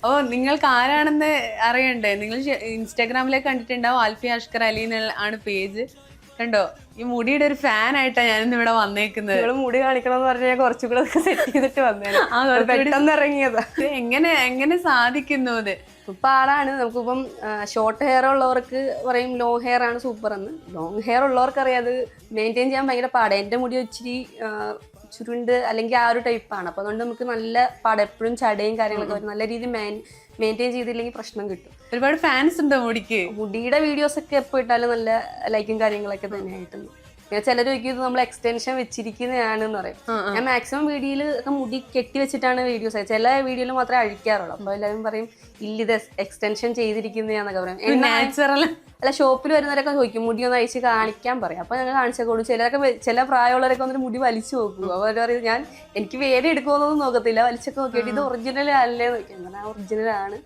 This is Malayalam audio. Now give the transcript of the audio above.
ഓ നിങ്ങൾക്ക് ആരാണെന്ന് അറിയണ്ടേ? നിങ്ങൾ ഇൻസ്റ്റാഗ്രാമിലേക്ക് കണ്ടിട്ടുണ്ടാവും. ആൽഫി അഷ്കർ അലി എന്നുള്ള ആണ് പേജ്. കണ്ടോ, ഈ മുടിയുടെ ഒരു ഫാൻ ആയിട്ടാണ് ഞാനിന്ന് ഇവിടെ വന്നേക്കുന്നത്. നിങ്ങള് മുടി കാണിക്കണം എന്ന് പറഞ്ഞാൽ ഞാൻ കുറച്ചുകൂടെ സെറ്റ് ചെയ്തിട്ട് വന്നേനെ. പെട്ടെന്ന് ഇറങ്ങിയതാ. എങ്ങനെ എങ്ങനെ സാധിക്കുന്നു അത്? പാടാണ്. നമുക്കിപ്പം ഷോർട്ട് ഹെയർ ഉള്ളവർക്ക് പറയും ലോങ് ഹെയർ ആണ് സൂപ്പർ എന്ന്. ലോങ് ഹെയർ ഉള്ളവർക്ക് അറിയാം അത് മെയിൻറ്റെയിൻ ചെയ്യാൻ ഭയങ്കര പാടാണ്. എൻ്റെ മുടി ഇച്ചിരി ചുരുണ്ട് അല്ലെങ്കിൽ ആ ഒരു ടൈപ്പാണ്. അപ്പോൾ അതുകൊണ്ട് നമുക്ക് നല്ല പാട്, എപ്പോഴും ചടയും കാര്യങ്ങളൊക്കെ വരും. നല്ല രീതിയിൽ മെയിൻറ്റെയിൻ ചെയ്തില്ലെങ്കിൽ പ്രശ്നം കിട്ടും. ഒരുപാട് ഫാൻസ് ഉണ്ടോ മുടിക്ക്? മുടിയുടെ വീഡിയോസ് ഒക്കെ എപ്പോൾ ഇട്ടാലും നല്ല ലൈക്കും കാര്യങ്ങളൊക്കെ തന്നെയായിട്ടുണ്ട്. പിന്നെ ചിലർ ചോദിക്കും നമ്മൾ എക്സ്റ്റൻഷൻ വെച്ചിരിക്കുന്നതാണെന്ന് പറയും. ഞാൻ മാക്സിമം വീഡിയോയിൽ ഒക്കെ മുടി കെട്ടി വെച്ചിട്ടാണ് വീഡിയോസ്. ചില വീഡിയോയിൽ മാത്രമേ അഴിക്കാറുള്ളൂ. അപ്പോൾ എല്ലാവരും പറയും ഇല്ല ഇത് എക്സ്റ്റൻഷൻ ചെയ്തിരിക്കുന്നതാന്നൊക്കെ പറയും. നാച്ചുറൽ അല്ല, ഷോപ്പിൽ വരുന്നവരൊക്കെ ചോദിക്കും മുടി ഒന്ന് അഴിച്ച് കാണിക്കാൻ പറയും. അപ്പോൾ ഞങ്ങൾ കാണിച്ചേക്കോളൂ. ചില പ്രായമുള്ളവരൊക്കെ വന്നിട്ട് മുടി വലിച്ചു നോക്കും. അപ്പോൾ അവർ പറയും എനിക്ക് വേറെ എടുക്കുമെന്നൊന്നും നോക്കത്തില്ല, വലിച്ചൊക്കെ നോക്കിയിട്ട് ഇത് ഒറിജിനൽ അല്ലേ നോക്കിയാൽ ഒറിജിനൽ ആണ്.